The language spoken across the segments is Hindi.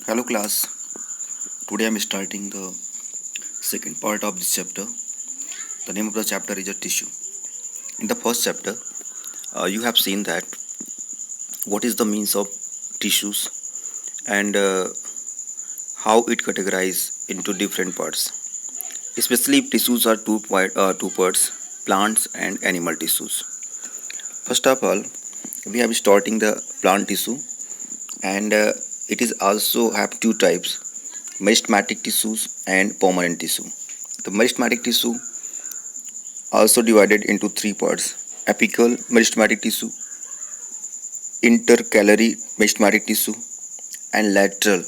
Hello class, today I am starting the second part of this chapter. The name of the chapter is a tissue. In the first chapter, you have seen that what is the means of tissues and how it categorizes into different parts. Especially tissues are two parts, plants and animal tissues. First of all, we have starting the plant tissue and it is also have two types, meristematic tissues and permanent tissue. The meristematic tissue also divided into three parts: apical meristematic tissue, intercalary meristematic tissue, and lateral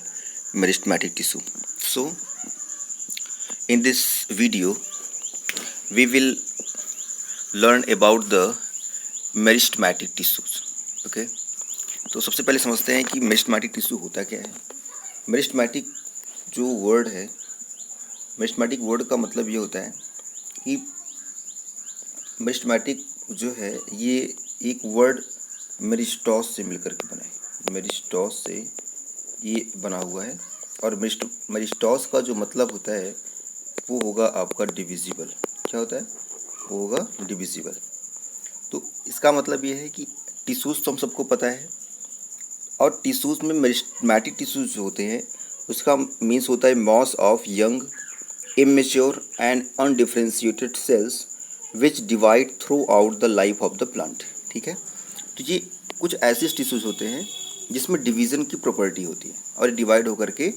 meristematic tissue. So, in this video, we will learn about the meristematic tissues. Okay? तो सबसे पहले समझते हैं कि मेरिस्टेमेटिक टिश्यू होता क्या है. मेरिस्टेमेटिक जो वर्ड है, मेरिस्टेमेटिक वर्ड का मतलब ये होता है कि मेरिस्टेमेटिक जो है ये एक वर्ड मेरिस्टॉस से मिलकर के बना है. मेरिस्टॉस से ये बना हुआ है और मेरिस्टॉस का जो मतलब होता है वो होगा आपका डिविजिबल. क्या होता है? वो होगा डिविजिबल. तो इसका मतलब ये है कि टिश्यूज़ तो हम सबको पता है और टिश्यूज़ में मेरिस्टेमेटिक टिश्यूज़ जो होते हैं उसका मीन्स होता है mass of young immature and undifferentiated cells which divide throughout the life of the plant. ठीक है, तो ये कुछ ऐसे टिश्यूज़ होते हैं जिसमें डिवीज़न की प्रॉपर्टी होती है और डिवाइड होकर के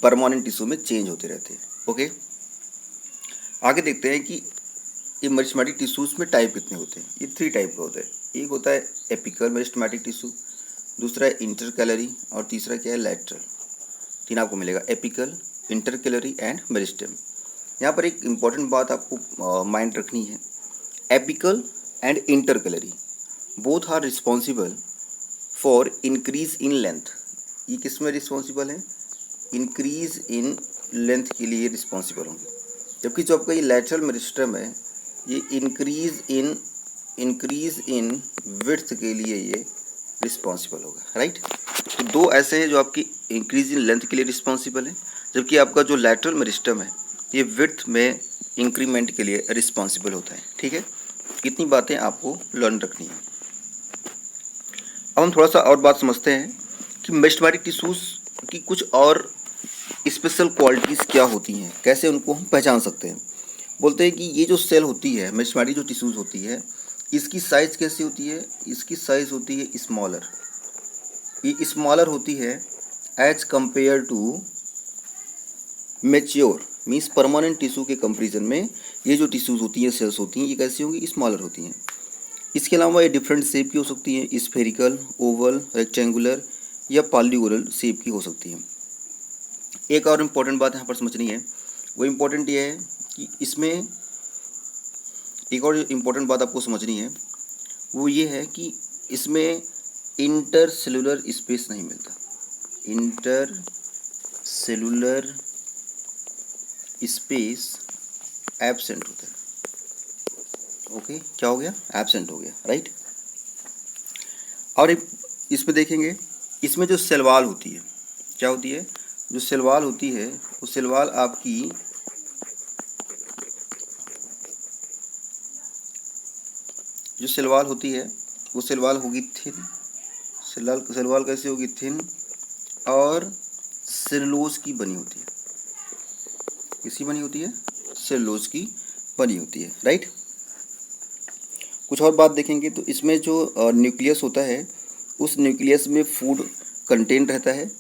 परमानेंट टिश्यू में चेंज होते रहते हैं. ओके, आगे देखते हैं कि ये मेरिस्टेमेटिक टिश्यूज़ में टाइप कितने होते हैं. ये थ्री टाइप का होता है. एक होता है एपिकल मेरिस्टेमेटिक टिश्यू, दूसरा है इंटरकैलरी और तीसरा क्या है लैटरल. तीन आपको मिलेगा: एपिकल, इंटरकैलरी एंड मेरिस्टेम. यहाँ पर एक इम्पॉर्टेंट बात आपको माइंड रखनी है. Apical and intercalary both are responsible for increase in length. ये किस में रिस्पॉन्सिबल है? इंक्रीज इन लेंथ के लिए रिस्पॉन्सिबल होंगे. जबकि जो आपका ये लैटरल मेरिस्टेम है ये इंक्रीज इन विड्थ के लिए ये रिस्पॉन्सिबल होगा. राइट, तो दो ऐसे हैं जो आपकी इंक्रीज इन लेंथ के लिए रिस्पॉन्सिबल है, जबकि आपका जो लैटरल मेरिस्टेम है ये विड्थ में इंक्रीमेंट के लिए रिस्पॉन्सिबल होता है. ठीक है, इतनी बातें आपको लर्न रखनी है. अब हम थोड़ा सा और बात समझते हैं कि मेरिस्टेमेटिक टिश्यूज़ की कुछ और स्पेशल क्वालिटीज़ क्या होती हैं, कैसे उनको हम पहचान सकते हैं. बोलते हैं कि ये जो सेल होती है, मेरिस्टेमेटिक जो टिश्यूज़ होती है, इसकी साइज़ कैसी होती है? इसकी साइज़ होती है स्मॉलर. ये स्मॉलर होती है as compare to mature, means permanent tissue के कंपेरिजन में ये जो टिश्यूज़ होती हैं, सेल्स होती हैं, ये कैसी होंगी? स्मॉलर होती हैं. इसके अलावा ये डिफरेंट शेप की हो सकती हैं, स्फेरिकल, ओवल, रेक्टेंगुलर या पॉलीगोनल शेप की हो सकती हैं. एक और इम्पॉर्टेंट बात यहाँ पर समझनी है, वो इम्पॉर्टेंट ये है कि इसमें एक और इम्पॉर्टेंट बात आपको समझनी है, वो ये है कि इसमें इंटरसेलुलर स्पेस नहीं मिलता. इंटरसेलुलर स्पेस एब्सेंट होता है. ओके, क्या हो गया? एब्सेंट हो गया. राइट, और इसमें देखेंगे, इसमें जो सेल वॉल होती है, क्या होती है? जो सेल वॉल होती है वो सेल वॉल आपकी जो सेल वॉल होती है वो सेल वॉल होगी थिन. सेल वॉल कैसे होगी? थिन और सेलुलोज की बनी होती है. किसकी बनी होती है? सेलुलोज की बनी होती है. राइट, कुछ और बात देखेंगे तो इसमें जो न्यूक्लियस होता है उस न्यूक्लियस में फूड कंटेंट रहता है.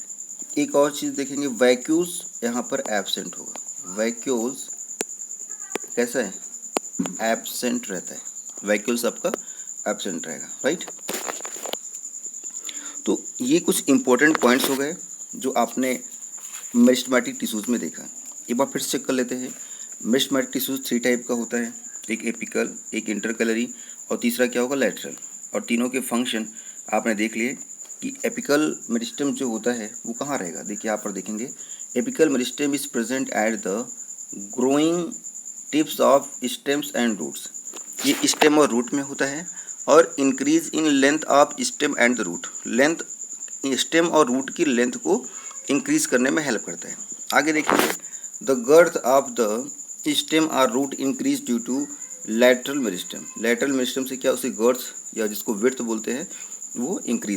एक और चीज़ देखेंगे, वैक्यूल्स यहाँ पर एब्सेंट होगा. वैक्यूल्स कैसा है? एब्सेंट रहता है. वैक्यूल्स आपका एब्सेंट रहेगा. राइट, तो ये कुछ इंपॉर्टेंट पॉइंट्स हो गए जो आपने मेरिस्टेमेटिक टिश्यूज़ में देखा. एक बार फिर से चेक कर लेते हैं. मेरिस्टेमेटिक टिश्यूज़ थ्री टाइप का होता है, एक एपिकल, एक इंटरकैलरी और तीसरा क्या होगा? लैटरल. और तीनों के फंक्शन आपने देख लिए कि एपिकल मेरिस्टेम जो होता है वो कहाँ रहेगा. देखिए यहाँ पर देखेंगे, apical meristem is present at the growing tips of stems and roots. ये स्टेम और रूट में होता है और increase in length of stem and the root. Length stem और रूट की लेंथ को इंक्रीज करने में हेल्प करता है। आगे देखिए, the girth of the stem और root increase due to lateral meristem. Lateral meristem से क्या, उसे गर्थ या जिसको विड्थ बोलते हैं वो इंक्रीज